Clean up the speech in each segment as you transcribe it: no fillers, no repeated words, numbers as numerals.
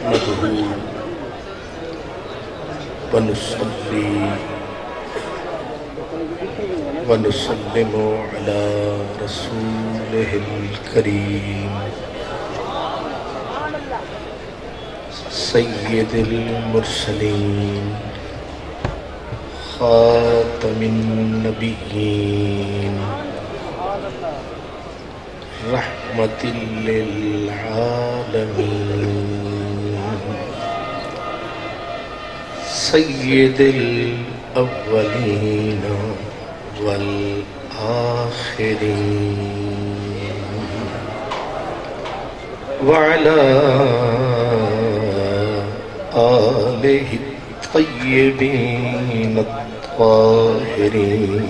نحمده ونصلي ونسلم على رسوله الكريم سيد المرسلين خاتم النبيين رحمة للعالمين سيد الأولين والآخرين وعلى آله الطيبين الطاهرين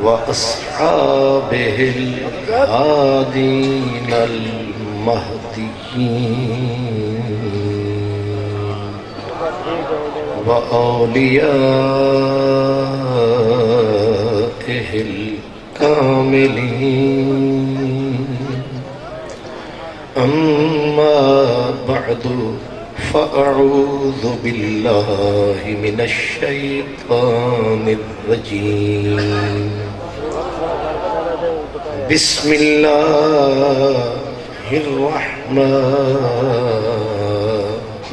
وأصحابه الهادين المهديين وأوليائه الكاملين أما بعد فأعوذ بالله من الشيطان الرجيم بسم الله الرحمن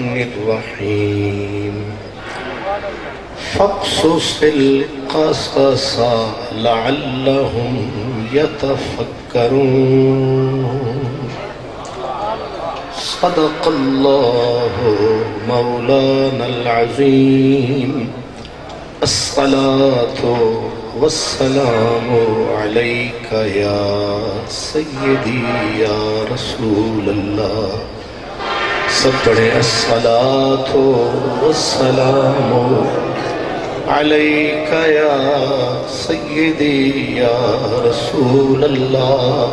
الرحيم فاقصص القصص لعلهم يتفكرون صدق الله مولانا العظيم الصلاة والسلام عليك يا سيدي يا رسول الله سب پڑھے الصلاة والسلام عليك يا سيدي يا رسول الله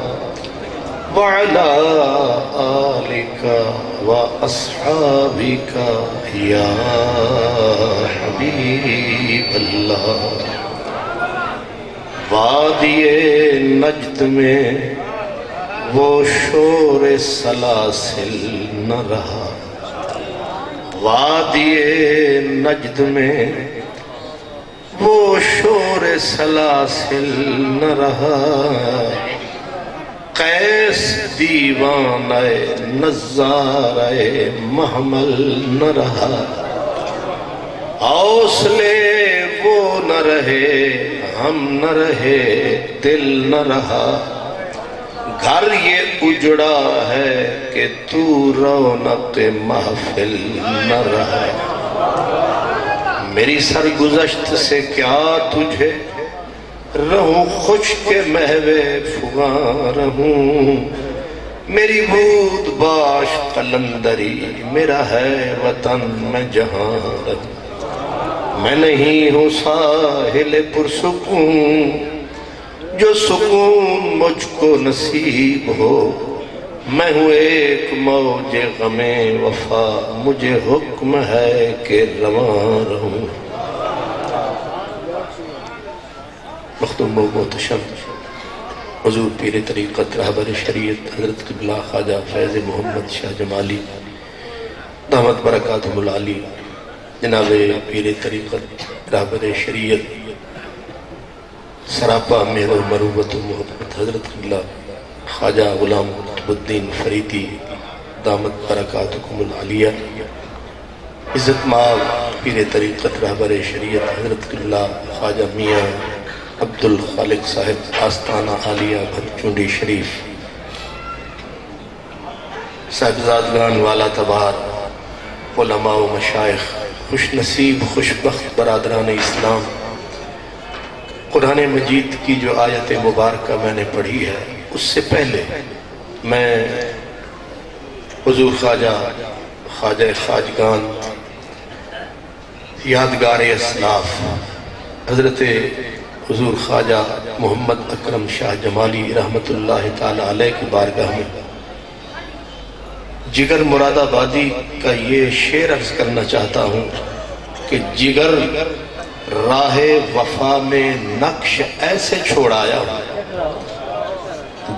وعلى آلك وأصحابك يا حبيب الله وادی نجد میں وہ شور سلاسل نہ رہا وادی نجد میں وہ شور سلاسل نہ رہا قیس دیوانہ نظارہ محمل نہ رہا حوصلے وہ نہ رہے ہم نہ رہے دل نہ رہا گھر یہ اجڑا ہے کہ تو رونق محفل نہ رہا میری سرگزشت سے کیا تجھے رہوں خوش کے محوے فغاں رہوں میری بود باش قلندری میرا ہے وطن میں جہاں رہوں میں نہیں ہوں ساحل پرسکون جو سکون مجھ کو نصیب ہو میں ہوں ایک موج غم وفا مجھے حکم ہے کہ رواں رہوں مختوم و محتشم حضور پیر طریقت رہبر شریعت حضرت قبلہ خواجہ فیض محمد شاہ جمالی دامت برکاتہ العالی جناب پیر طریقت رہبر شریعت سراپا مہر و مروت و محبت حضرت قبلہ خواجہ غلام قطب الدین فریدی دامت برکاتکم العالیہ عزت مآب پیر طریقت رہبر شریعت حضرت قبلہ خواجہ میاں عبد الخالق صاحب آستانہ عالیہ بھٹچونڈی شریف صاحبزادگان والا تبار علماء و مشائخ خوش نصیب خوشبخت برادران اسلام قرآن مجید کی جو آیت مبارکہ میں نے پڑھی ہے اس سے پہلے میں حضور خواجہ خواجگان یادگار اسلاف حضرت حضور خواجہ محمد اکرم شاہ جمالی رحمت اللہ تعالیٰ علیہ کی بارگاہ میں جگر مراد آبادی کا یہ شعر عرض کرنا چاہتا ہوں کہ جگر راہ وفا میں نقش ایسے چھوڑایا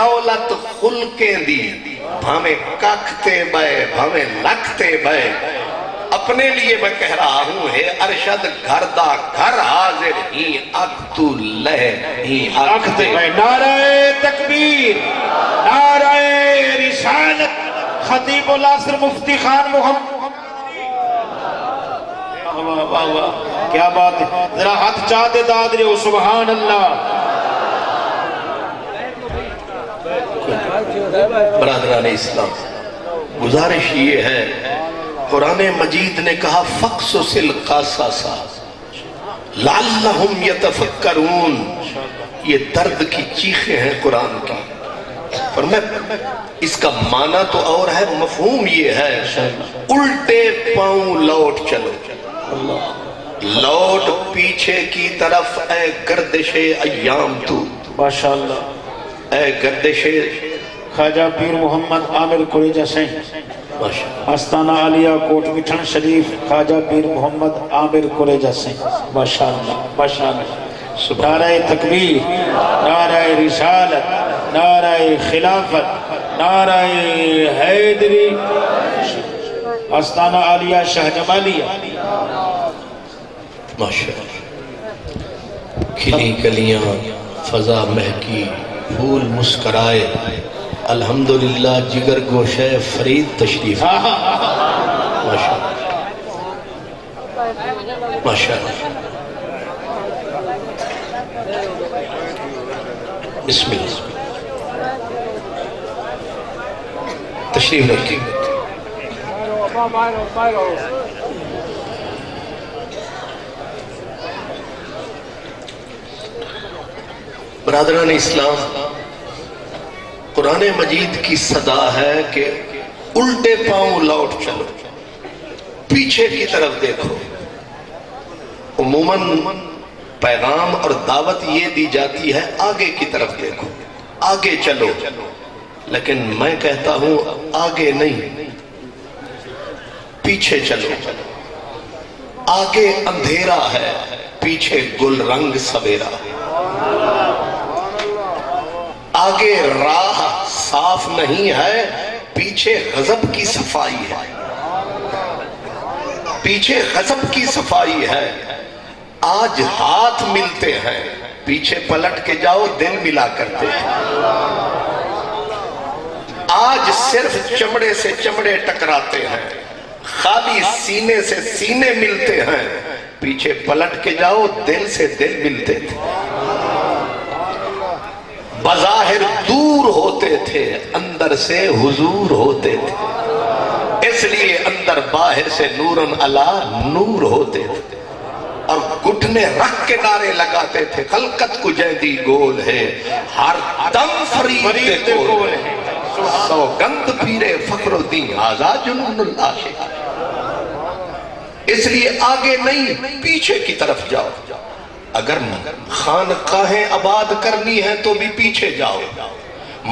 دولت خلقیں دی بھامیں ککھتے بے بھامیں لکھتے بے اپنے لیے میں کہہ رہا ہوں ہے ارشد گھر دا گھر حاضر ہی اکتو لہ ہی اکتے نعرہ تکبیر، نعرہ رسالت، خطیب العصر مفتی خان محمد، واہ واہ واہ کیا بات ہے، ذرا ہاتھ چاہتے داد رہے ہو سبحان اللہ۔ برادران اسلام، گزارش یہ ہے، قرآن مجید نے کہا فَقْصُصِ الْقَصَصَ لَعَلَّهُمْ يَتَفَكَّرُونَ، یہ درد کی چیخیں ہیں قرآن کی۔ فرمایا اس کا معنی تو اور ہے، مفہوم یہ ہے الٹے پاؤں لوٹ چلو، لوٹ پیچھے کی طرف اے گردش ایام تو، ماشاءاللہ۔ اے گردش خواجہ پیر محمد عامر قریجہ سین، ماشاءاللہ، آستانہ عالیہ کوٹ مٹھن شریف، خواجہ پیر محمد عامر قریجہ سین، ماشاءاللہ ماشاءاللہ۔ نعرہ تکبیر، نعرہ رسالت، نعرہ خلافت، نعرہ حیدری، آستانہ عالیہ شاہ جمالیہ، ماشاءاللہ۔ کھلی کلیاں فضا مہکی پھول مسکرائے، الحمدللہ جگر گوشہ فرید تشریف، ماشاءاللہ ماشاءاللہ۔ بسم اللہ، تشریف رکھیں۔ برادران اسلام، قرآن مجید کی صدا ہے کہ الٹے پاؤں لوٹ چلو، پیچھے کی طرف دیکھو۔ عموماً پیغام اور دعوت یہ دی جاتی ہے آگے کی طرف دیکھو، آگے چلو، لیکن میں کہتا ہوں آگے نہیں، پیچھے چلو۔ آگے اندھیرا ہے، پیچھے گل رنگ سویرا۔ آگے راہ صاف نہیں ہے، پیچھے غضب کی صفائی ہے، پیچھے غضب کی صفائی ہے۔ آج ہاتھ ملتے ہیں، پیچھے پلٹ کے جاؤ دل ملا کرتے ہیں۔ آج صرف چمڑے سے چمڑے ٹکراتے ہیں، خالی سینے سے سینے ملتے ہیں، پیچھے پلٹ کے جاؤ دل سے دل ملتے تھے۔ بظاہر دور ہوتے تھے، اندر سے حضور ہوتے تھے، اس لیے اندر باہر سے نورن علا نور ہوتے تھے، اور گھٹنے رکھ کے نعرے لگاتے تھے خلقت کو جیدی گول ہے، ہر دم فرید گول ہے، سوگند پیرے فخر الدین آزاد جنون العاشق۔ اس لیے آگے نہیں، پیچھے کی طرف جاؤ۔ اگر خانقاہیں آباد کرنی ہے تو بھی پیچھے جاؤ،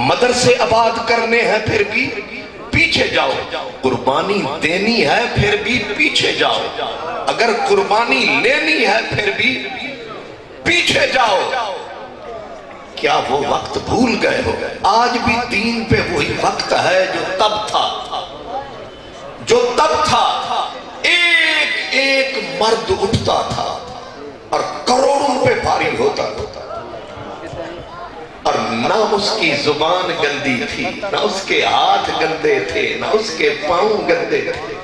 مدرسے آباد کرنے ہیں پھر بھی پیچھے جاؤ، قربانی دینی ہے پھر بھی پیچھے جاؤ، اگر قربانی لینی ہے پھر بھی پیچھے جاؤ۔ کیا وہ وقت بھول گئے ہو؟ آج بھی دین پہ وہی وقت ہے جو تب تھا، جو تب تھا۔ ایک ایک مرد اٹھتا تھا اور کروڑوں پہ بھاری ہوتا تھا، اور نہ اس کی زبان گندی تھی، نہ اس کے ہاتھ گندے تھے، نہ اس کے پاؤں گندے تھے۔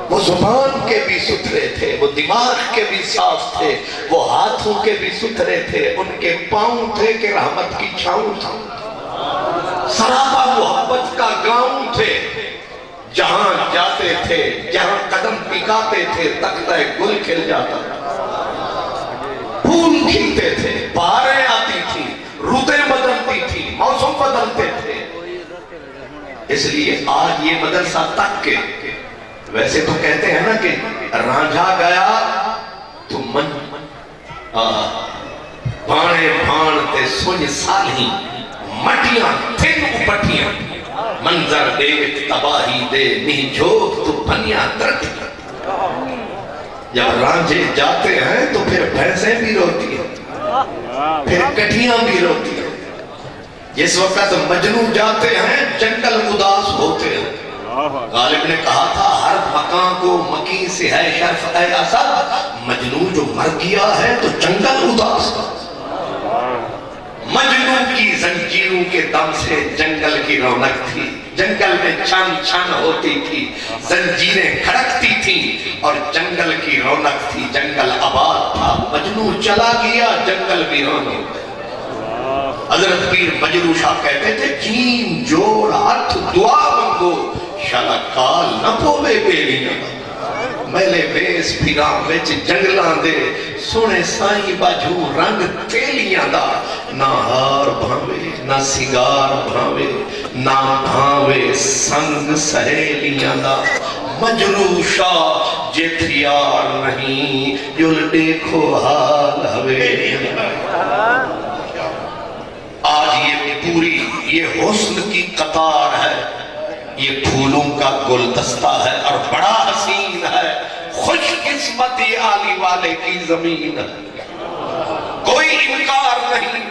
وہ زبان کے بھی ستھرے تھے، وہ دماغ کے بھی صاف تھے، وہ ہاتھوں کے بھی ستھرے تھے، ان کے پاؤں تھے کہ رحمت کی چھاؤں تھا، سراپا محبت کا گاؤں تھے۔ جہاں جاتے تھے، جہاں قدم ٹکاتے تھے، تختہ گل کھل جاتا تھا، پھول کھلتے تھے، بہاریں آتی تھی، رتیں بدلتی تھی، موسم بدلتے تھے۔ اس لیے آج یہ مدرسہ تک کے، ویسے تو کہتے ہیں نا کہ رانجھا گیا تو من بھانے بھانتے سن سالھی، مٹیاں تھن اپٹیاں، منظر دیکھ تباہی دے نہیں جھوک تو پنیاں درد۔ جب رانجھے جاتے ہیں تو پھر بھینسیں بھی روتی ہیں، پھر کٹھیاں بھی روتی ہیں۔ جس وقت مجنو جاتے ہیں جنگل اداس ہوتے ہیں. غالب نے کہا تھا ہر مکان کو مکی سے ہے شرف اے اسد، مجنو جو مر گیا ہے تو جنگل اداس. مجنو کی زنجیروں کے دم سے جنگل کی رونق تھی، جنگل میں چھن چھن ہوتی تھی، زنجیریں کھڑکتی تھیں اور جنگل کی رونق تھی، جنگل آباد تھا. مجنو چلا گیا جنگل ویران ہو گیا. حضرت پیر مجنو شاہ کہتے تھے جین جوڑ ہاتھ دعا منگو شالا کال نہ پوے بیلی نہ میلے بیس پھیرام وچ جنگلان دے سونے سائیں باجو رنگ تیلیاں دا نہ ہار بھاوے نہ سنگار بھاوے نہ بھاوے سنگ سہیلیاں دا. مجنو شاہ جیتھیار نہیں جل دیکھو حال ہوے. آج یہ پوری یہ حسن کی قطار ہے، یہ پھولوں کا گلدستہ ہے اور بڑا حسین ہے. خوش قسمتی عالی والے کی زمین ہے، کوئی انکار نہیں.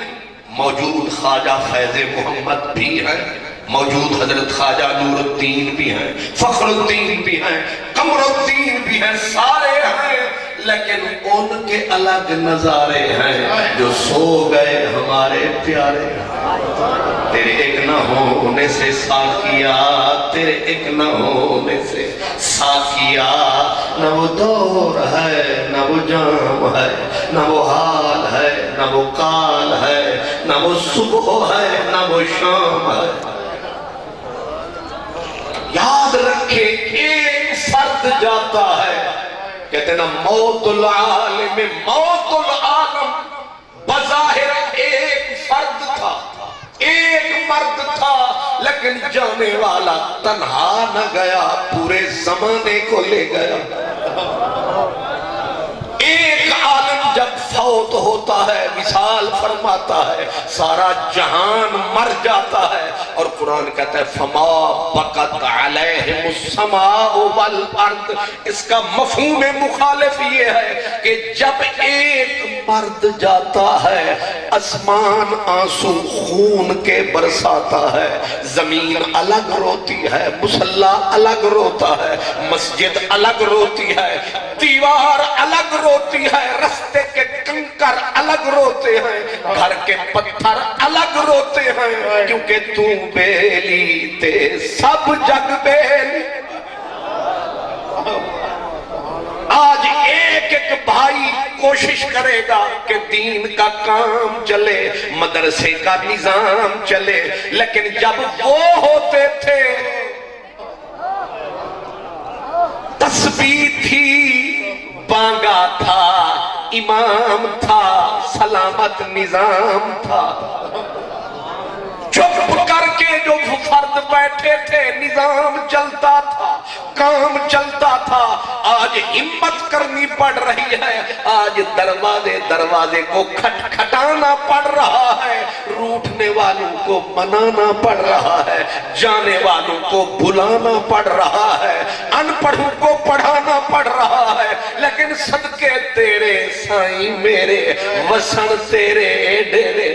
موجود خواجہ فیض محمد بھی ہیں، موجود حضرت خواجہ نور الدین بھی ہیں، فخر الدین بھی ہیں، قمر الدین بھی ہیں، سارے ہیں، لیکن ان کے الگ نظارے ہیں. جو سو گئے ہمارے پیارے تیرے ایک نہ ہونے سے ساکیا، تیرے ایک نہ ہونے سے ساکیا. نہ وہ دور ہے نہ وہ جام ہے، نہ وہ حال ہے نہ وہ کال ہے، نہ وہ صبح ہے نہ وہ شام ہے. یاد رکھے ایک فرد جاتا ہے، کہتے ہیں نا موت العالم موت العالم. بظاہر ایک فرد تھا، ایک مرد تھا، لیکن جانے والا تنہا نہ گیا، پورے زمانے کو لے گیا. ایک عالم جب فوت ہوتا ہے وصال فرماتا ہے، سارا جہان مر جاتا ہے. اور قرآن کہتا ہے فما بقت علیہم السماء والارض. اس کا مفہوم مخالف یہ ہے کہ جب ایک مرد جاتا ہے آسمان آنسو خون کے برساتا ہے، زمین الگ روتی ہے، مصلی الگ روتا ہے، مسجد الگ روتی ہے، دیوار الگ روتی ہے، رستے کے کنکر الگ روتے ہیں، گھر کے پتھر الگ روتے ہیں، کیونکہ تو بیلی تے سب جگ بیلی. آج ایک ایک بھائی کوشش کرے گا کہ دین کا کام چلے، مدرسے کا نظام چلے، لیکن جب وہ ہوتے تھے تسبیح تھی، بانگا تھا، امام تھا، سلامت نظام تھا. چپ کر کے جو فرد بیٹھے تھے نظام چلتا تھا، کام چلتا تھا. آج ہمت کرنی پڑ رہی ہے، آج دروازے کو کھٹکھٹانا پڑ رہا ہے، روٹھنے والوں کو منانا پڑ رہا ہے، جانے والوں کو بلانا پڑ رہا ہے، ان پڑھوں کو پڑھانا پڑ رہا ہے. لیکن صدقے تیرے سائیں میرے وسن تیرے ڈیرے،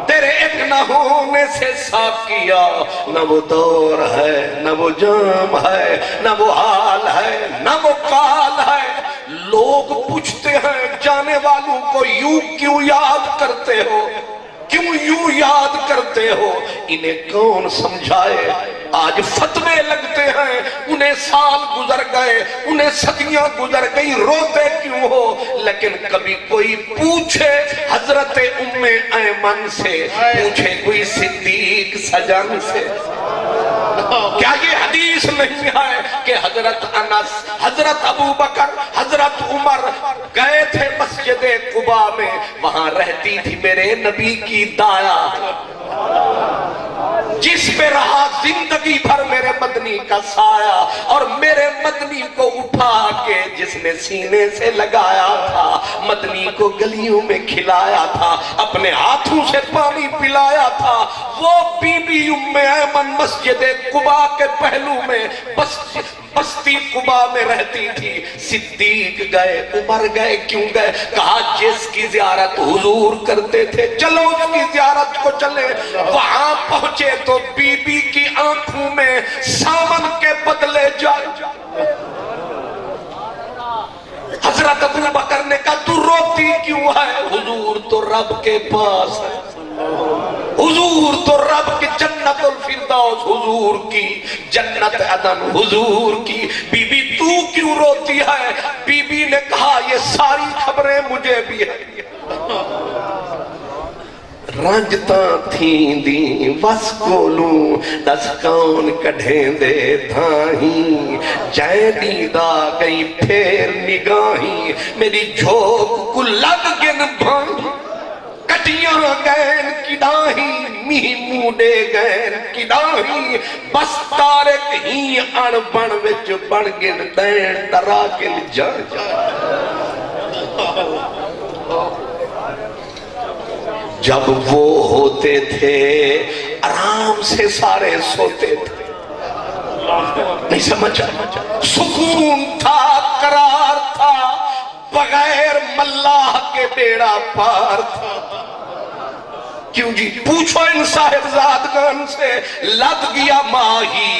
تیرے ایک نہ ہونے سے ساکیا. نہ وہ دور ہے نہ وہ جام ہے، نہ وہ حال ہے نہ وہ کال ہے. لوگ پوچھتے ہیں جانے والوں کو یوں کیوں یاد کرتے ہو، کیوں یوں یاد کرتے ہو؟ انہیں کون سمجھائے؟ آج فتوے لگتے ہیں، انہیں سال گزر گئے، انہیں صدیاں گزر گئی، روتے کیوں ہو؟ لیکن کبھی کوئی پوچھے حضرت ام ایمن سے، پوچھے کوئی صدیق سجن سے. کیا یہ حدیث نہیں ہے کہ حضرت انس، حضرت ابو بکر، حضرت عمر گئے تھے مسجد قباء میں، وہاں رہتی تھی میرے نبی کی دایا، جس پہ رہا زندگی بھر میرے مدنی کا سایہ، اور میرے مدنی کو اٹھا کے جس نے سینے سے لگایا تھا، مدنی کو گلیوں میں کھلایا تھا، اپنے ہاتھوں سے پانی پلایا تھا، وہ بی بی ام ایمن مسجد قباء کے پہلو میں بس بستی قبا میں رہتی تھی. صدیق گئے, عمر گئے, کیوں گئے؟ کہا جس کی زیارت حضور کرتے تھے چلو اس کی زیارت کو چلے. وہاں پہنچے تو بی بی کی آنکھوں میں ساون کے بدلے جائے. حضرت ابو بکر نے کہا تو روتی کیوں ہے؟ حضور تو رب کے پاس ہے, حضور تو رب کی جنت الفردوس, حضور کی جنت عدن, حضور کی. بی بی تو کیوں روتی ہے؟ بی بی نے کہا یہ ساری خبریں مجھے بھی ہیں. رنجتاں تھیں دی وس کولوں دس کون کڈھیں دے دھائیں. جائیں دیدہ گئی پھر نگاہیں میری جھوک کو لگ گن بھائیں. کٹیاں گین کڈاہیں میہ موڈے گین کڈاہیں. بس تارک ہی اڑ بن وچ بن گن دین تراکل جان. جب وہ ہوتے تھے آرام سے سارے سوتے تھے. نہیں سمجھا؟ سکون تھا, قرار تھا, بغیر ملاح کے بیڑا پار تھا. کیوں جی؟ پوچھو ان صاحبزادگان سے. لد گیا ماہی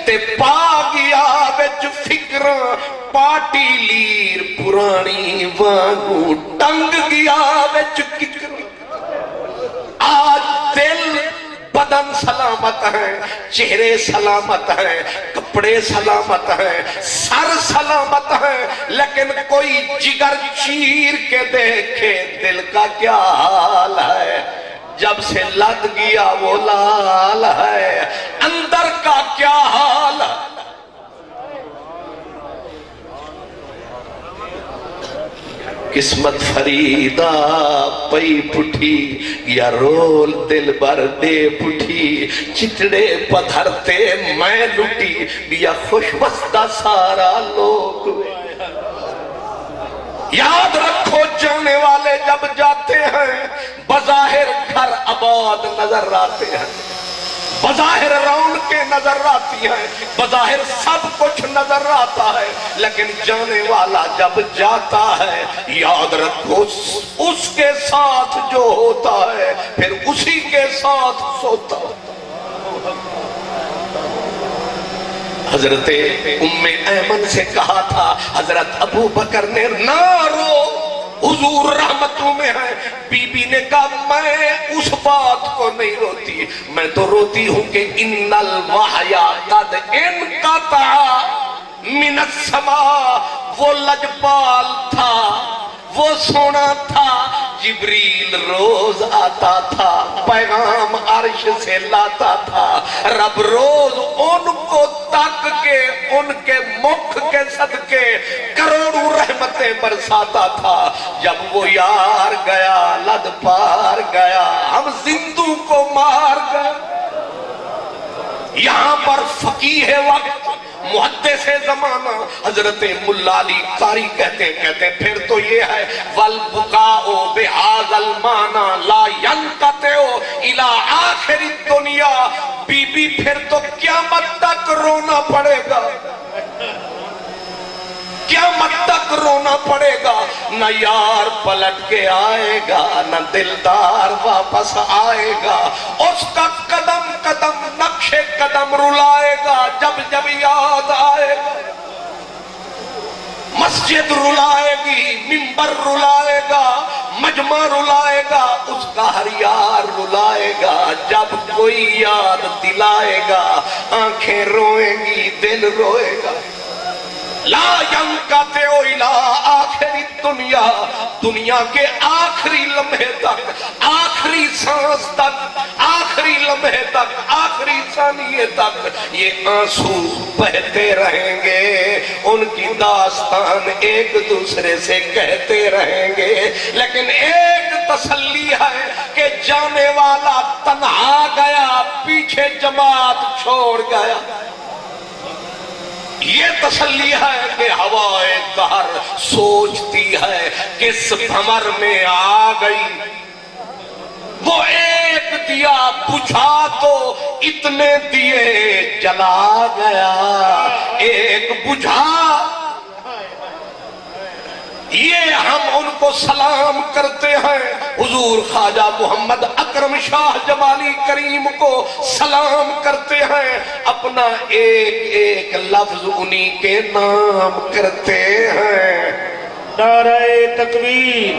تے پا گیا وچ فکراں, پاٹی لیر پرانی وانگو ٹنگ گیا وچ ککر. آج دل بدن سلامت ہیں, چہرے سلامت ہیں, کپڑے سلامت ہیں, سر سلامت ہیں, لیکن کوئی جگر چیر کے دیکھے دل کا کیا حال ہے. جب سے لد گیا وہ لال ہے, اندر کا کیا حال ہے. قسمت فریدہ پئی پٹھی یا رول دل بر دے پٹھی. چتڑے پدھرتے میں لٹی یا خوش وستہ سارا لوگ. یاد رکھو جانے والے جب جاتے ہیں بظاہر گھر آباد نظر آتے ہیں, بظاہر رونقیں نظر آتی ہیں, بظاہر سب کچھ نظر آتا ہے, لیکن جانے والا جب جاتا ہے یاد رکھو اس کے ساتھ جو ہوتا ہے پھر اسی کے ساتھ سوتا ہوتا. حضرت ام ایمن سے کہا تھا حضرت ابو بکر نے نہ رو, حضور رحمتوں میں ہے. بی بی نے کہا میں اس بات کو نہیں روتی, میں تو روتی ہوں کہ ان الوحی قد انقطع من السماء. وہ لجپال تھا, وہ سونا تھا, جبریل روز آتا تھا, پیغام عرش سے لاتا تھا, رب روز ان کو تک کے ان کے مکھ کے صدقے کروڑوں رحمتیں برساتا تھا. جب وہ یار گیا لد پار گیا, ہم زندوں کو مار گئے. یہاں پر فقیہ وقت محدث زمانہ حضرت ملا علی قاری کہتے ہیں پھر تو یہ ہے والبقاء بہذا المعنى لا ينقطع الى آخر الدنیا. بی بی پھر تو قیامت تک رونا پڑے گا, قیامت تک رونا پڑے گا. نہ یار پلٹ کے آئے گا, نہ دلدار واپس آئے گا. اس کا قدم قدم نقش قدم رلائے گا جب جب یاد آئے گا. مسجد رلائے گی, منبر رلائے گا, مجمع رلائے گا, اس کا ہر یار رلائے گا جب کوئی یاد دلائے گا. آنکھیں روئیں گی, دل روئے گا. لا ينقطع الى آخر الدنیا, دنیا کے آخری لمحے تک, آخری سانس تک, آخری لمحے تک, آخری ثانیے تک یہ آنسو بہتے رہیں گے. ان کی داستان ایک دوسرے سے کہتے رہیں گے, لیکن ایک تسلی ہے کہ جانے والا تنہا گیا, پیچھے جماعت چھوڑ گیا. یہ تسلی ہے کہ ہوائے دہر سوچتی ہے کس بھمر میں آ گئی. وہ ایک دیا بجھا تو اتنے دیے جلا گیا، ایک بجھا یہ ہم ان کو سلام کرتے ہیں، حضور خواجہ محمد اکرم شاہ جمالی کریم کو سلام کرتے ہیں، اپنا ایک ایک لفظ انہی کے نام کرتے ہیں۔ نعرہ تکبیر،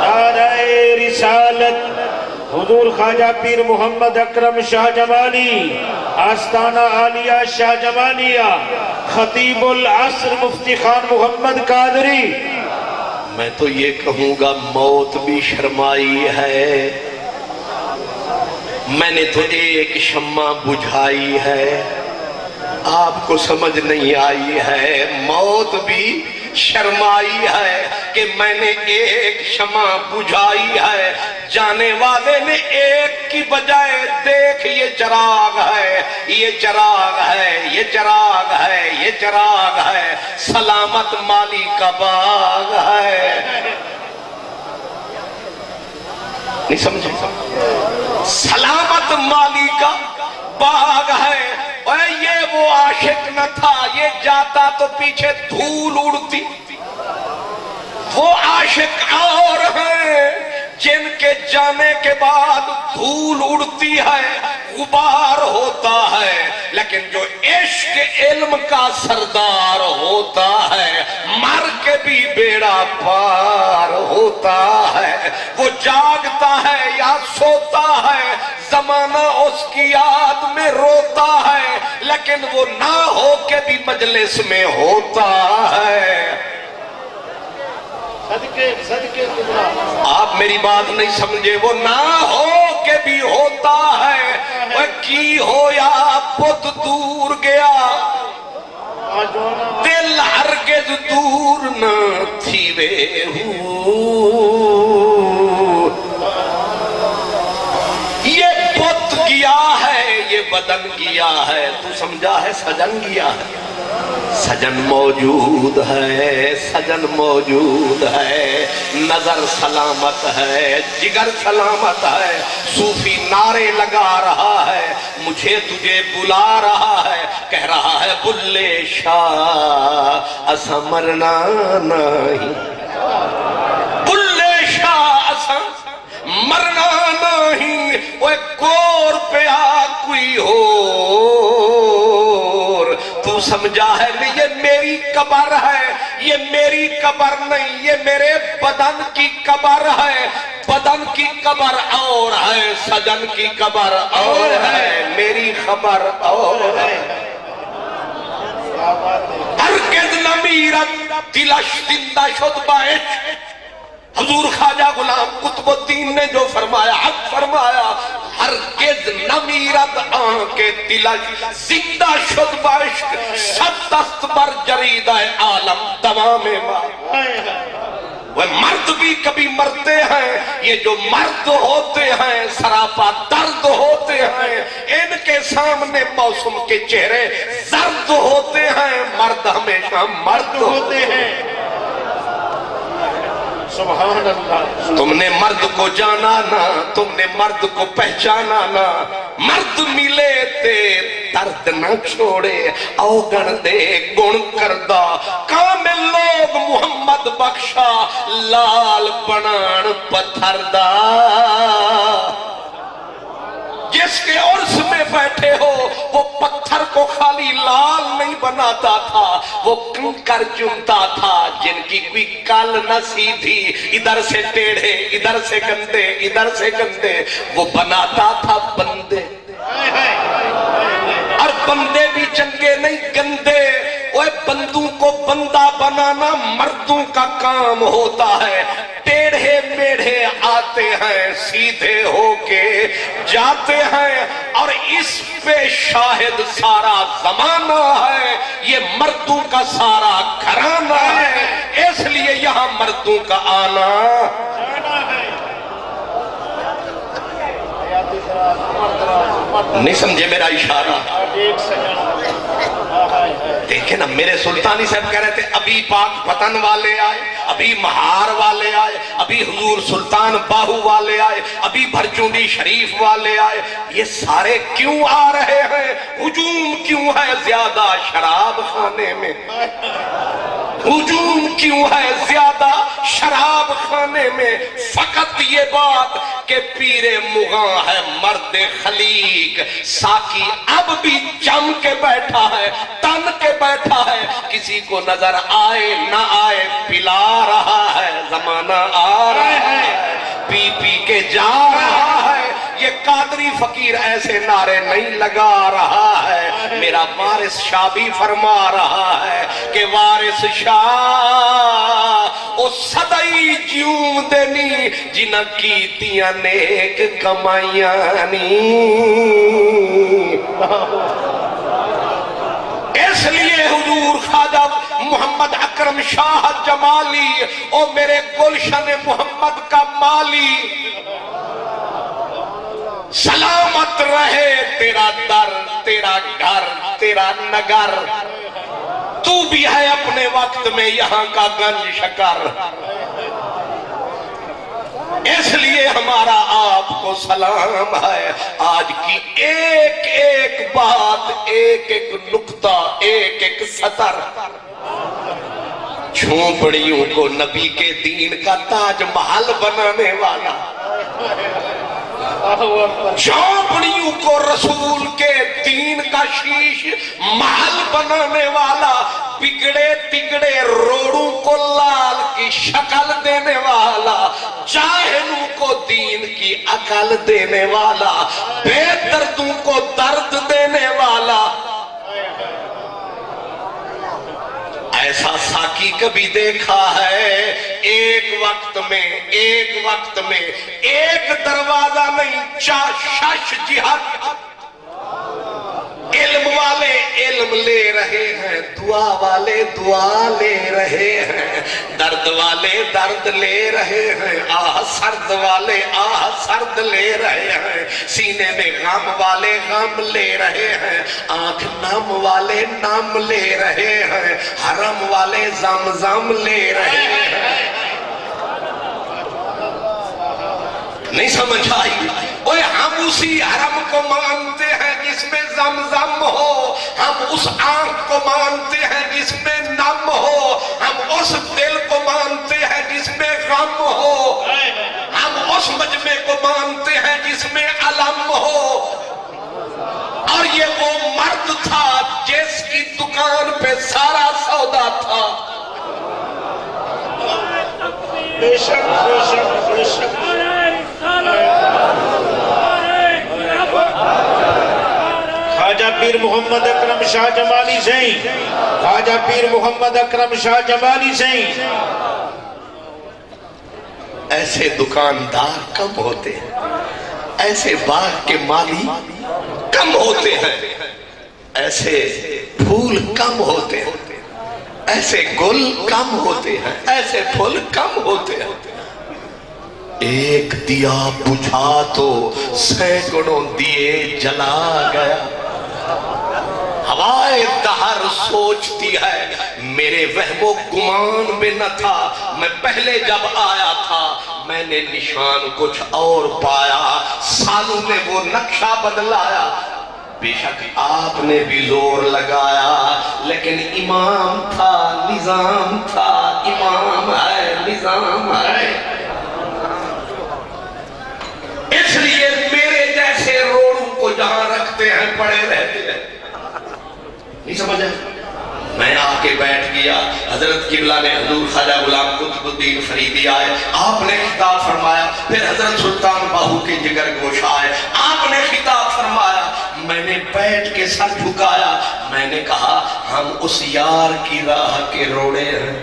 نعرہ رسالت، حضور خواجہ پیر محمد اکرم شاہ جمالی، آستانہ عالیہ شاہ جمالیہ، خطیب العصر مفتی خان محمد قادری۔ میں تو یہ کہوں گا موت بھی شرمائی ہے، میں نے تو ایک شمع بجھائی ہے، آپ کو سمجھ نہیں آئی ہے، موت بھی شرمائی ہے کہ میں نے ایک شمع بجھائی ہے، جانے والے نے ایک کی بجائے دیکھ یہ چراغ ہے، یہ چراغ ہے، یہ چراغ ہے، یہ چراغ ہے، سلامت مالی کا باغ ہے۔ نہیں سمجھے؟ سلامت مالی کا باغ ہے۔ اور یہ وہ عاشق نہ تھا، یہ جاتا تو پیچھے دھول اڑتی، وہ عاشق اور ہیں جن کے جانے کے بعد دھول اڑتی ہے، غبار ہوتا ہے، لیکن جو عشق علم کا سردار ہوتا ہے مر کے بھی بیڑا پار ہوتا ہے، وہ جاگتا ہے یا سوتا ہے، زمانہ اس کی یاد میں روتا ہے، لیکن وہ نہ ہو کے بھی مجلس میں ہوتا ہے۔ آپ میری بات نہیں سمجھے، وہ نہ ہو کے بھی ہوتا ہے، وہ کی ہو یا بت دور گیا، دل ہرگز دور نہ تھی وے ہو، یہ بت گیا ہے، یہ بدن گیا ہے، تو سمجھا ہے سجن گیا ہے، سجن موجود ہے، سجن موجود ہے، نظر سلامت ہے، جگر سلامت ہے، صوفی نعرے لگا رہا ہے، مجھے تجھے بلا رہا ہے، کہہ رہا ہے بلے شاہ اسا مرنا نہیں، بلے شاہ اسا مرنا نہیں، وہ کور پہ آ کوئی ہو، تو سمجھا ہے نہیں یہ میری قبر ہے، یہ میری قبر نہیں، یہ میرے بدن کی قبر ہے، بدن کی قبر اور ہے، سجن کی قبر اور ہے، میری خبر اور ہے۔ ہرگز نہ میرت دلش زندہ شد باعث، حضور خواجہ غلام قطب الدین نے جو فرمایا حق فرمایا، ہرگز نہ میرد آنکھ دلش زندہ شد بعشق، صد دست بر جرید عالم دوام ماں۔ وہ مرد بھی کبھی مرتے ہیں، یہ جو مرد ہوتے ہیں سراپا درد ہوتے ہیں، ان کے سامنے موسم کے چہرے زرد ہوتے ہیں، مرد ہمیشہ مرد ہوتے ہیں۔ سبحان اللہ۔ تم نے مرد کو جانا نہ، تم نے مرد کو پہچانا نہ، مرد ملے تے درد نہ چھوڑے، اوگن دے گن کردہ کامل لوگ محمد بخشا، لال بنان پتھر دا۔ جس کے عرص میں بیٹھے ہو وہ پتھر کو خالی لال نہیں بناتا تھا، وہ کنکر چنتا تھا، جن کی کوئی کال نہ سیدھی، ادھر سے ٹیڑھے ادھر سے گندے ادھر سے گندے، وہ بناتا تھا بندے، اور بندے بھی چنگے نہیں گندے۔ وہ بندوں کو بندہ بنانا مردوں کا کام ہوتا ہے، ٹیڑھے میڑھے آتے ہیں سیدھے ہو کے جاتے ہیں، اور اس پہ شاہد سارا زمانہ ہے، یہ مردوں کا سارا گھرانہ ہے، اس لیے یہاں مردوں کا آنا۔ نہیں سمجھے میرا اشارہ؟ دیکھیں نا میرے سلطانی صاحب کہہ رہے تھے ابھی پاک پتن والے آئے، ابھی مہار والے آئے، ابھی حضور سلطان باہو والے آئے، ابھی بھرچونڈی شریف والے آئے. یہ سارے کیوں آ رہے ہیں؟ ہجوم کیوں ہے زیادہ شراب خانے میں؟ ہجوم کیوں ہے زیادہ شراب خانے میں؟ فقط یہ بات کہ پیر مغاں ہے مرد خلیق، ساقی اب بھی جم کے بیٹھا ہے، تن کے بیٹھا ہے، کسی کو نظر آئے نہ آئے پلا رہا ہے. زمانہ آ رہا ہے پی پی کے جا رہا ہے. یہ قادری فقیر ایسے نعرے نہیں لگا رہا ہے. میرا وارث شاہ بھی فرما رہا ہے کہ وارث شاہ او صدائی جیوں دینی جنہ کیتیاں نیک کمائیاں نی. اس لیے حضور خواجہ محمد اکرم شاہ جمالی او میرے گلشن محمد کا مالی، سلامت رہے تیرا در، تیرا گھر، تیرا نگر، تو بھی ہے اپنے وقت میں یہاں کا گنج شکر. اس لیے ہمارا آپ کو سلام ہے. آج کی ایک ایک بات، ایک ایک نقطہ، ایک ایک سطر جھونپڑیوں کو نبی کے دین کا تاج محل بنانے والا، جھونپڑیوں کو رسول کے دین کا شیش محل بنانے والا، بگڑے تگڑے روڑوں کو لال کی شکل دینے والا، جاہلوں کو دین کی عقل دینے والا، بے دردوں کو درد دینے والا. ایسا ساقی کبھی دیکھا ہے؟ ایک وقت میں ایک دروازہ نہیں، شش جہت. علم والے علم لے رہے ہیں، دعا والے دعا لے رہے ہیں، درد والے درد لے رہے ہیں، آہ سرد والے آہ سرد لے رہے ہیں، سینے میں غم والے غم لے رہے ہیں، آنکھ نم والے نم لے رہے ہیں، حرم والے زم زم لے رہے ہیں. نہیں سمجھ آئی؟ اوے ہم اسی حرم کو مانتے ہیں جس میں زمزم ہو، ہم اس آنکھ کو مانتے ہیں جس میں نم ہو، ہم اس دل کو مانتے ہیں جس میں غم ہو، ہم اس مجمع کو مانتے ہیں جس میں علم ہو. اور یہ وہ مرد تھا جس کی دکان پہ سارا سودا تھا. بے شک بے شک بے شک. خواجہ پیر محمد اکرم شاہ جمالی سے، خواجہ پیر محمد اکرم شاہ جمالی سے. ایسے دکاندار کم ہوتے ہیں، ایسے باغ کے مالی کم ہوتے ہیں، ایسے پھول کم ہوتے ہیں، ایسے گل کم ہوتے ہیں، ایسے پھول کم ہوتے ہیں. ایک دیا بجھا تو سینکڑوں دیے جلا گیا. ہوائے دہر سوچتی ہے میرے وہم و گمان میں نہ تھا، میں پہلے جب آیا تھا میں نے نشان کچھ اور پایا، سالوں نے وہ نقشہ بدلایا. بے شک آپ نے بھی زور لگایا لیکن امام تھا، نظام تھا. امام ہے، نظام ہے. اس لیے میرے جیسے روڑوں کو جہاں رکھتے ہیں پڑے رہتے ہیں. نہیں سمجھا؟ میں آ کے بیٹھ گیا. حضرت قبلہ نے حضور خواجہ غلام قطب الدین فریدی آئے، آپ نے خطاب فرمایا. پھر حضرت سلطان باہو کے جگر گوش آئے، آپ نے خطاب فرمایا. میں نے بیٹھ کے سر جھکایا، میں نے کہا ہم اس یار کی راہ کے روڑے ہیں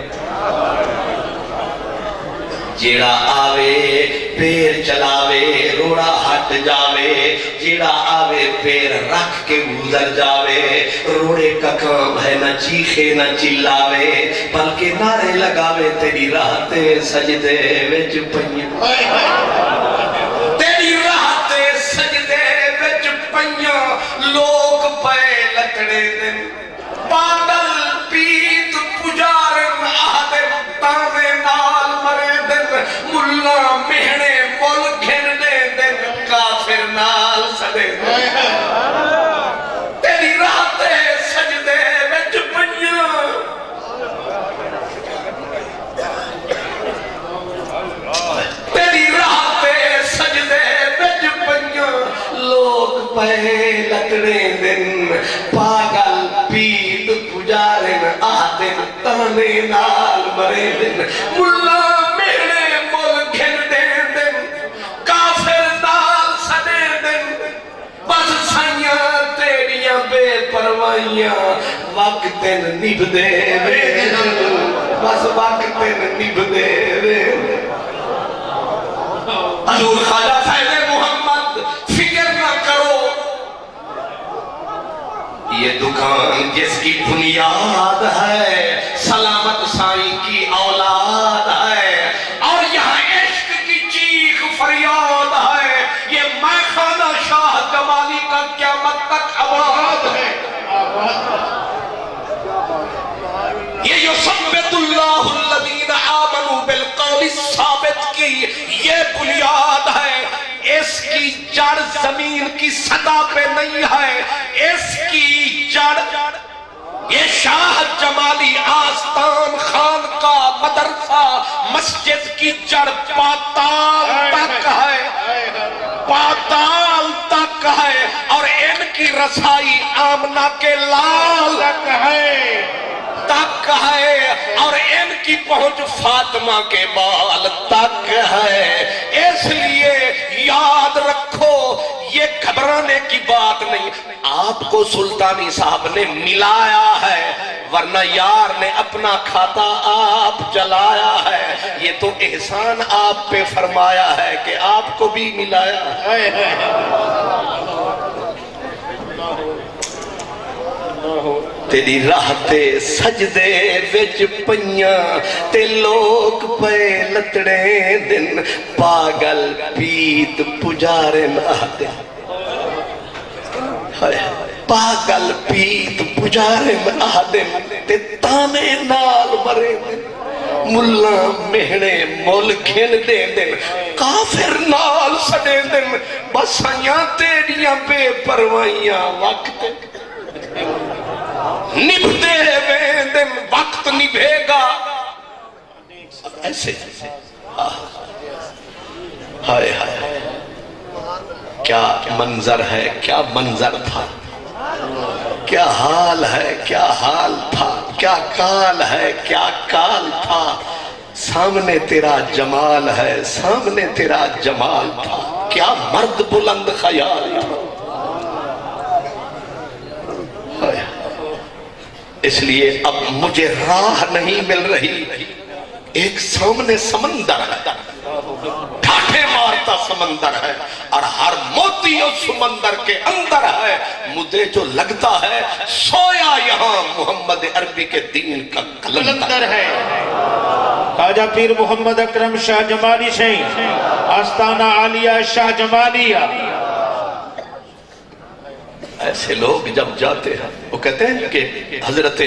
جیڑا آوے پیر چلاوے روڑا ہٹ جاوے، جیڑا آوے پیر رکھ کے گزر جاوے. روڑے کا کام ہے نہ چیخے نہ چلاوے بلکہ نعرے لگاوے تیری راہ تے سجدے وچ پئیاں، تیری راہ تے سجدے وچ پئیاں. لوگ پے لکڑے دن بادل دے تیری راہ تے سجدے وچ پئیاں تیری راہ تے سجدے وچ پئیاں لوگ پے لکڑے دن پاگل پیت پجارن آدن تانے نال مرے دن ملا میرے مل گھن دے دن کافر نال سنے دن بس سائیاں تیریاں بے پروائیاں وقت نب دے وے بس وقت نب دے وے حضور خواجہ فیض محمد فکر نہ کرو یہ دکان جس کی بنیاد ہے سلامت سائیں کی اولاد ہے اور یہاں عشق کی چیخ فریاد ہے یہ میخانہ شاہ جمالی کا قیامت تک آباد ہے یہ یثبت اللہ الذین آمنوا بالقول الثابت کی یہ بنیاد ہے اس کی جڑ زمین کی سطح پہ نہیں ہے اس کی جڑ یہ شاہ جمالی آستان خان کا مدرسہ مسجد کی جڑ پاتال تک ہے پاتال تک ہے اور ان کی رسائی آمنہ کے لال تک ہے اور ان کی پہنچ فاطمہ کے بال تک ہے اس لیے یاد رکھو یہ گھبرانے کی بات نہیں آپ کو سلطانی صاحب نے ملایا ہے ورنہ یار نے اپنا کھاتا آپ چلایا ہے یہ تو احسان آپ پہ فرمایا ہے کہ آپ کو بھی ملایا ہے تیری راہ تے سجدے وچ پئیاں تے لوگ پے لتڑے دن پاگل پیت پجارے نہ پاگل پیت پجارے نہ دن تے تانے نال مرے دن ملا مہنے مول گھن دے دن کافر نال سڑے دن بسائیاں تیریاں بے پروائیاں وقت نبھتے ہوئے دن وقت نبھے گا ایسے ہائے ہائے کیا منظر ہے کیا منظر تھا کیا حال ہے کیا حال تھا کیا کال ہے کیا کال تھا سامنے تیرا جمال ہے سامنے تیرا جمال تھا کیا مرد بلند خیال تھا اس لیے اب مجھے راہ نہیں مل رہی ایک سامنے سمندر ہے ٹھاٹھے مارتا سمندر ہے اور ہر موتی اس سمندر کے اندر ہے مجھے جو لگتا ہے سویا یہاں محمد عربی کے دین کا کلندر ہے خواجہ پیر محمد اکرم شاہ جمالی شہید آستانہ عالیہ شاہ جمالیہ ایسے لوگ جب جاتے ہیں وہ کہتے ہیں کہ حضرت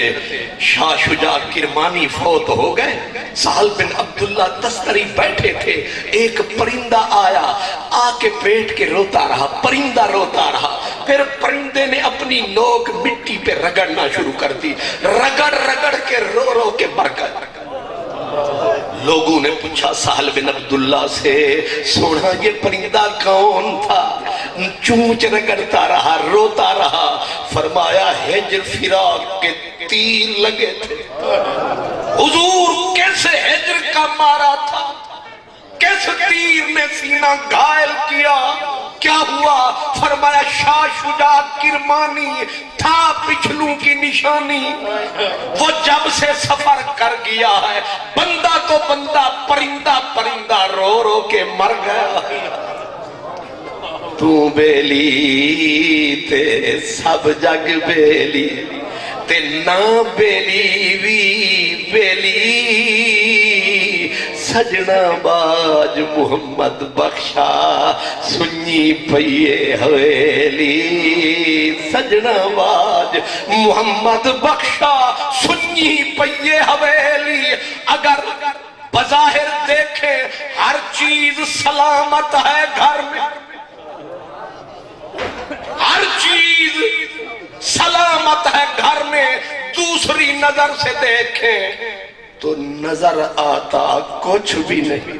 شاہ شجاع کرمانی فوت ہو گئے سہل بن عبداللہ تستری بیٹھے تھے ایک پرندہ آیا آ کے پیٹ کے روتا رہا پرندہ روتا رہا پھر پرندے نے اپنی نوک مٹی پہ رگڑنا شروع کر دی رگڑ رگڑ کے رو رو کے مر گئے لوگوں نے پوچھا سہل بن عبداللہ سے سونا یہ پرندہ کون تھا چونچ رگڑتا رہا روتا رہا فرمایا ہجر فراق کے تیر لگے تھے حضور کیسے ہجر کا مارا تھا کیسے تیر نے سینہ گھائل کیا کیا ہوا فرمایا شاہ شجاع کرمانی تھا پچھلوں کی نشانی وہ جب سے سفر کر گیا ہے بندہ تو بندہ پرندہ پرندہ رو رو کے مر گیا تو بیلی تے سب جگ بیلی تے نہ بیلی وی بیلی سجنا باج محمد بخشا سنی پئیے حویلی سجنا باج محمد بخشا سنی پئیے حویلی اگر بظاہر دیکھے ہر چیز سلامت ہے گھر میں دوسری نظر سے دیکھیں تو نظر آتا کچھ بھی نہیں،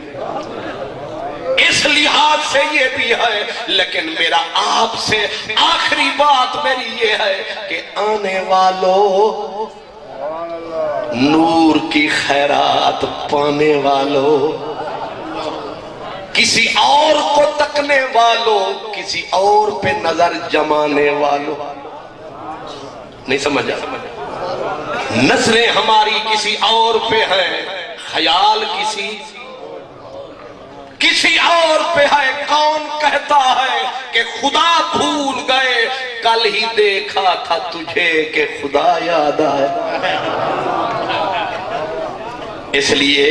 اس لحاظ سے یہ بھی ہے۔ لیکن میرا آپ سے آخری بات میری یہ ہے کہ آنے والوں، نور کی خیرات پانے والوں، کسی اور کو تکنے والوں، کسی اور پہ نظر جمانے والوں، نہیں سمجھا؟ نظریں ہماری کسی اور پہ ہیں، خیال کسی اور پہ ہے۔ کون کہتا ہے کہ خدا بھول گئے، کل ہی دیکھا تھا تجھے کہ خدا یاد آئے۔ اس لیے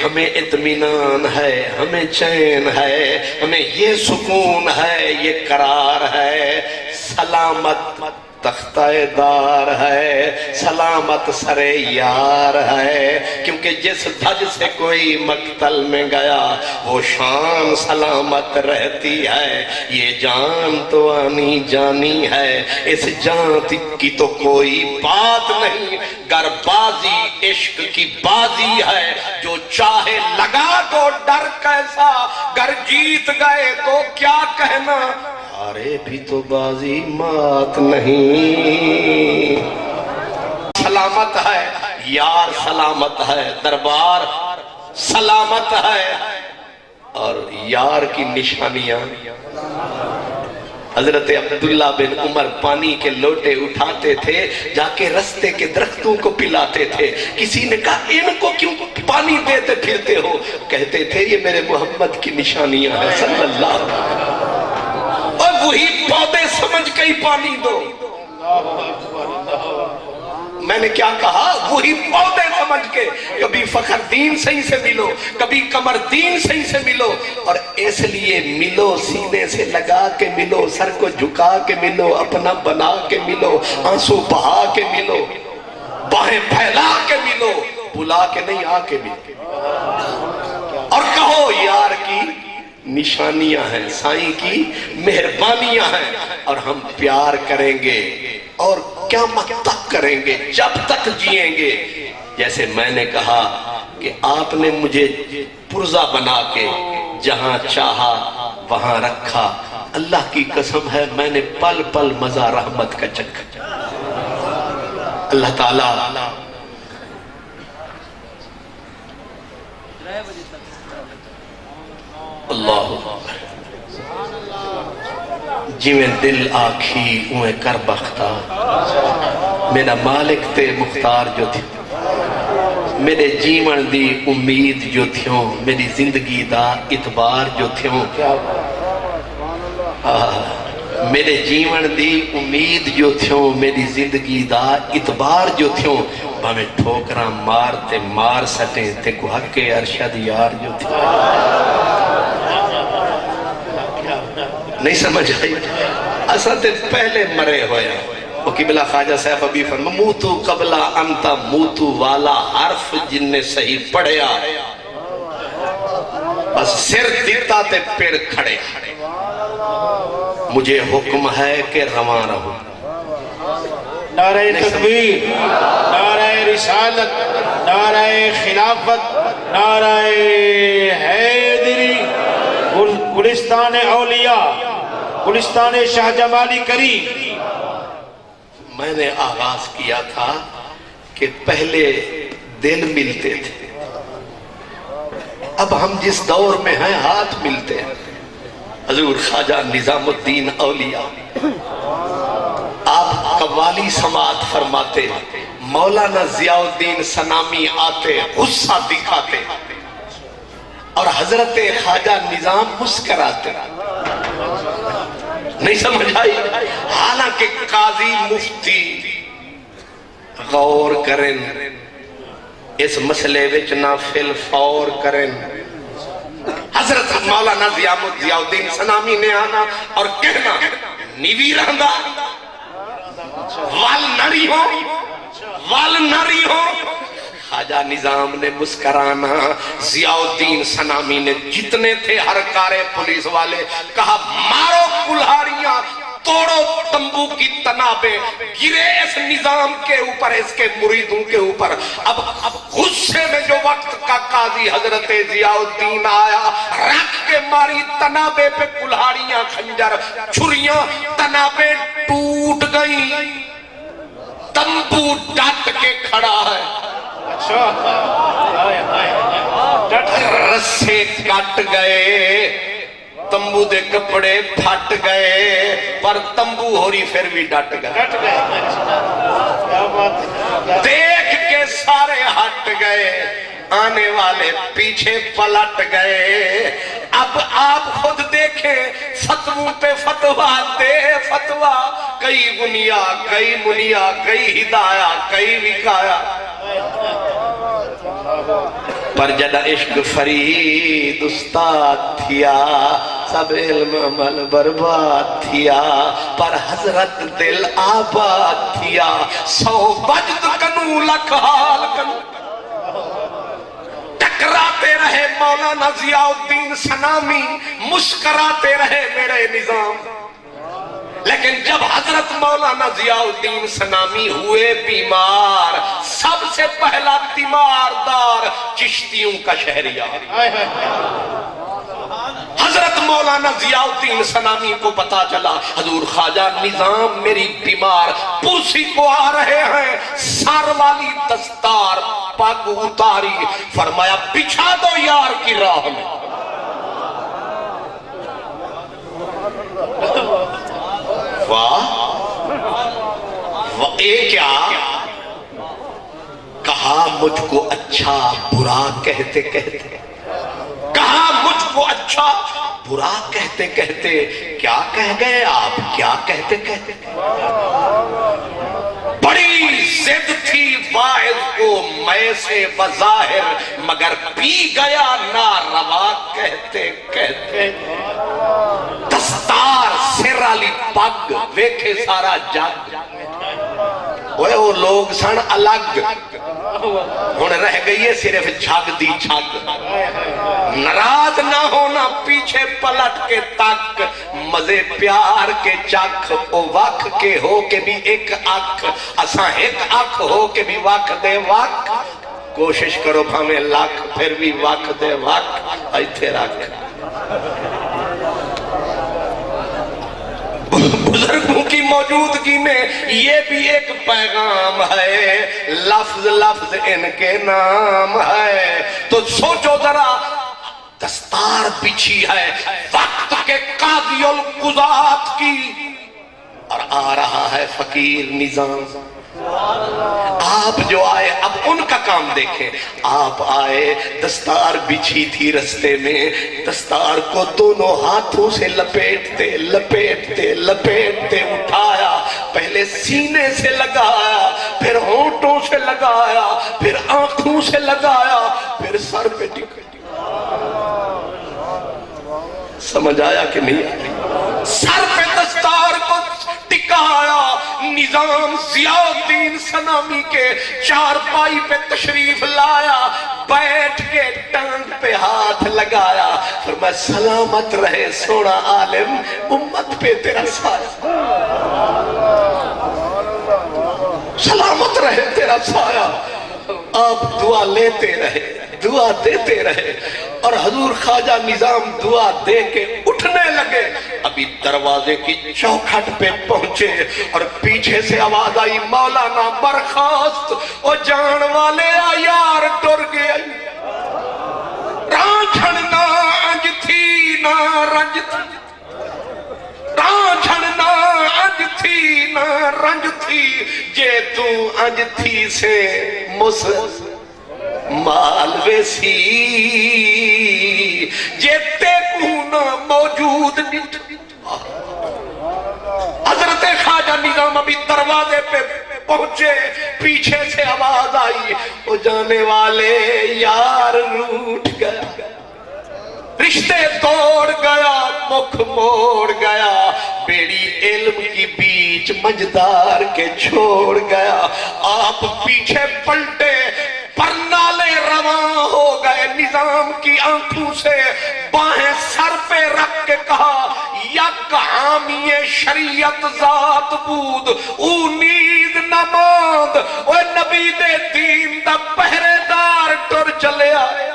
ہمیں اطمینان ہے، ہمیں چین ہے، ہمیں یہ سکون ہے، یہ قرار ہے، سلامت تختہ دار ہے، سلامت سر یار ہے، کیونکہ جس دھج سے کوئی مقتل میں گیا وہ شان سلامت رہتی ہے۔ یہ جان تو آنی جانی ہے، اس جان کی تو کوئی بات نہیں، گر بازی عشق کی بازی ہے، جو چاہے لگا دو ڈر کیسا، گر جیت گئے تو کیا کہنا، ہارے بھی تو بازی مات نہیں۔ سلامت ہے، یار سلامت ہے، دربار سلامت ہے، اور یار کی نشانیاں۔ حضرت عبداللہ بن عمر پانی کے لوٹے اٹھاتے تھے، جا کے رستے کے درختوں کو پلاتے تھے۔ کسی نے کہا ان کو کیوں پانی دیتے پھرتے ہو؟ کہتے تھے یہ میرے محمد کی نشانیاں ہیں صلی اللہ علیہ وسلم، اور وہی پودے سمجھ کے ہی پانی دو۔ میں نے کیا کہا؟ وہی پودے سمجھ کے، کبھی فخر دین صحیح سے ملو، کبھی قمر دین صحیح سے ملو، اور اس لیے ملو، سینے سے لگا کے ملو، سر کو جھکا کے ملو، اپنا بنا کے ملو، آنسو بہا کے ملو، باہیں پھیلا کے ملو، بلا کے نہیں، آ کے ملو، اور کہو یار کی نشانیاں ہیں، سائیں کی مہربانیاں ہیں، اور ہم پیار کریں گے اور قیامت تک کریں گے، جب تک جئیں گے۔ جیسے میں نے کہا کہ آپ نے مجھے پرزہ بنا کے جہاں چاہا وہاں رکھا، اللہ کی قسم ہے میں نے پل پل مزہ رحمت کا چکھا۔ اللہ تعالیٰ اللہ جی میں دل آکھی اویں کر بختہ، میرا مالک تے مختار جو تھی، میرے جیون دی امید جو تھیوں، میری زندگی دا اتبار جو تھیوں، میرے جیون دی امید جو تھیوں، میری زندگی دا اتبار جو تھیوں، بھامیں ٹھوکراں مار تے مار سٹیں تے کو حق ارشد یار جو تھیوں۔ نہیں سمجھ آئی؟ اساں تے پہلے مرے ہویا، وہ قبلہ خواجہ صاحب ابھی فرما موتو قبلہ انتا موتو والا حرف جن نے صحیح پڑھیا، بس سر دیتا تے پیر کھڑے، مجھے حکم ہے کہ رواں رہو۔ نعرہ تکبیر، نعرہ رسالت، نعرہ خلافت، نعرہ حیدری، گلستان اولیاء، گلستان شاہ جمالی کریم۔ میں نے آغاز کیا تھا کہ پہلے دل ملتے تھے، اب ہم جس دور میں ہیں ہاتھ ملتے ہیں۔ حضور خواجہ نظام الدین اولیاء آپ قوالی سماعت فرماتے، مولانا ضیاء الدین سنامی آتے غصہ دکھاتے، اور حضرت خواجہ نظام مسکراتے۔ نہیں سمجھ آئی؟ حالانکہ قاضی مفتی غور کریں، اس مسئلے وچ نہ فل فور کریں۔ حضرت مولانا ضیاء الدین سنامی نے آنا اور کہنا نیوی رہندا وال نری ہو، وال نری ہو۔ خواجہ نظام نے مسکرانا، ضیاء الدین سنامی نے جتنے تھے ہر کارے پولیس والے کہا مارو کلہاڑیاں، توڑو تمبو کی تنابیں، گرے اس نظام کے اوپر، اس کے مریدوں کے اوپر۔ اب غصے میں جو وقت کا قاضی حضرت ضیاء الدین آیا، رکھ کے ماری تنابے پہ کلہاڑیاں، خنجر، چھریاں، تنابیں ٹوٹ گئیں، تمبو ڈٹ کے کھڑا ہے، رسے کٹ گئے، تمبو دے کپڑے پھٹ گئے، پر تمبو ہوری پھر بھی ڈٹ گئے۔ دیکھ کے سارے ہٹ گئے، آنے والے پیچھے پلٹ گئے۔ اب آپ خود دیکھیں، فتووں پہ فتوہ دے فتوہ، کئی گنیا، کئی منیا، کئی ہدایا، کئی وکایا، پر جدا عشق فرید استاد تھیا، سب علم عمل برباد تھیا، پر حضرت دل آباد تھیا، 100 وجد کنو لکھ حال کنو۔ ٹکراتے رہے مولانا ضیاء الدین سنامی، مسکراتے رہے میرے نظام، لیکن جب حضرت مولانا ضیاء الدین سنامی ہوئے بیمار، سب سے پہلا تیماردار چشتیوں کا شہریار، حضرت مولانا ضیاء الدین سنامی کو پتا چلا حضور خواجہ نظام میری بیمار، پرسی کو آ رہے ہیں، سر والی دستار پگ اتاری، فرمایا بچھا دو یار کی راہ میں۔ واہ اے کیا کہا مجھ کو اچھا برا کہتے کہتے، کہا مجھ کو اچھا برا کہتے کہتے، کیا کہہ گئے آپ، کیا کہتے کہتے۔ بڑی ضد تھی واعظ کو میں سے بظاہر، مگر پی گیا ناروا کہتے کہتے۔ دستار سر علی پگ ویکھے سارا جگ، وہ لوگ سن الگ، ہن رہ گئی ہے صرف جھگ دی جھگ۔ ناراض نہ ہونا پیچھے پلٹ کے تک، مزے پیار کے چکھ، او وقت کے ہو کے بھی ایک اکھ، اساں ایک اکھ ہو کے بھی وقت دے وقت، کوشش کرو بھامے لاکھ پھر بھی وقت دے وقت ایتھے رکھ۔ بزرگوں کی موجودگی میں یہ بھی ایک پیغام ہے، لفظ لفظ ان کے نام ہے، تو سوچو ذرا، دستار بچھی ہے وقت کے قاضی القضات کی، اور آ رہا ہے فقیر نظام۔ آپ جو آئے، اب ان کا کام دیکھیں، آپ آئے، دستار بچھی تھی رستے میں، دستار کو دونوں ہاتھوں سے لپیٹتے لپیٹتے لپیٹتے اٹھایا، پہلے سینے سے لگایا، پھر ہونٹوں سے لگایا، پھر آنکھوں سے لگایا، پھر سر پہ ٹکا۔ سمجھ آیا کہ نہیں؟ سر پہ دستار کو ٹکایا، نظام ضیاء الدین سنامی کے چارپائی پہ تشریف لایا، بیٹھ کے ٹانگ پہ ہاتھ لگایا، فرمایا سلامت رہے سونا عالم، امت پہ تیرا سایہ، سلامت رہے تیرا سایہ۔ آپ دعا لیتے رہے، دعا دیتے رہے، اور حضور خواجہ نظام دعا دے کے اٹھنے لگے، ابھی دروازے کی چوکھٹ پہ پہنچے اور پیچھے سے آواز آئی مولانا برخاست، او جان والے آ یار ٹر گئے، رانچھن نہ انج تھی نہ رنج تھی، رانچھن نہ انج تھی نہ رنج تھی، جے تو انج تھی سے مس مالوے سی، جیتے کونا موجود نٹ۔ حضرت خواجہ نظام ابھی دروازے پہ پہنچے، پیچھے سے آواز آئی، وہ جانے والے یار روٹ گیا، رشتے توڑ گیا، مکھ موڑ گیا، بیڑی علم کی بیچ مجدار کے چھوڑ گیا۔ آپ پیچھے پلٹے، پر نالے رواں ہو گئے، نظام کی آنکھوں سے باہیں سر پہ رکھ کے کہا یک حامی شریعت ذات بود او نیز نماند اوے نبی دے دین دا پہرے دار ٹر چلے آیا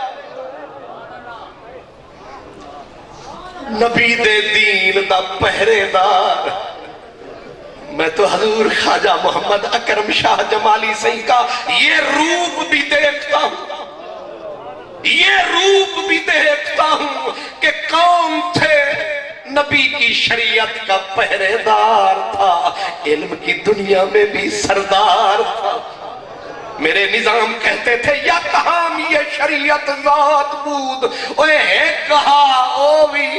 نبی دے دین دا پہرے دار میں تو حضور خواجہ محمد اکرم شاہ جمالی صحیح کا یہ روپ بھی دیکھتا ہوں کہ کون تھے نبی کی شریعت کا پہرے دار تھا علم کی دنیا میں بھی سردار تھا میرے نظام کہتے تھے یا کہام یہ شریعت ذات بود اوے کہا او بھی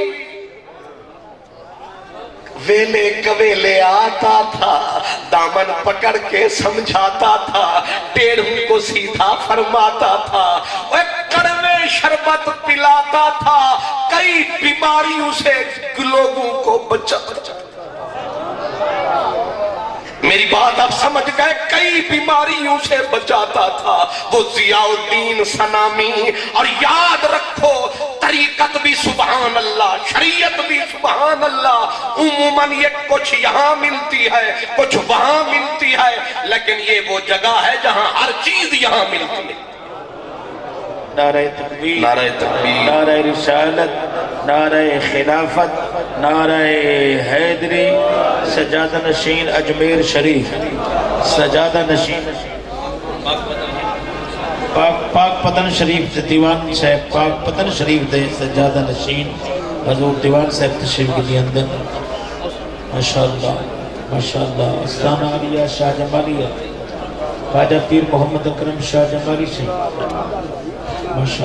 ویلے کویلے آتا تھا دامن پکڑ کے سمجھاتا تھا ٹیڑھوں کو سیدھا فرماتا تھا وہ کڑوے شربت پلاتا تھا کئی بیماریوں سے لوگوں کو بچاتا میری بات آپ سمجھ گئے کئی بیماریوں سے بچاتا تھا وہ ضیاء الدین سنامی اور یاد رکھو طریقت بھی سبحان اللہ شریعت بھی سبحان اللہ عموماً یہ کچھ یہاں ملتی ہے کچھ وہاں ملتی ہے لیکن یہ وہ جگہ ہے جہاں ہر چیز یہاں ملتی ہے نعرہ تکبیر نعرہ تکبیر نعرہ رسالت نعرہ خلافت نعرہ حیدری سجادہ نشین اجمیر شریف سجادہ نشین پاک پتن شریف دیوان صاحب پاک پتن شریف دے سجادہ نشین حضور دیوان صاحب تشریف کے لیے اندر ماشاءاللہ ماشاءاللہ استانہ علیہ شاہ جمالیہ خواجہ پیر محمد اکرم شاہ جمالی سے ماشاءاللہ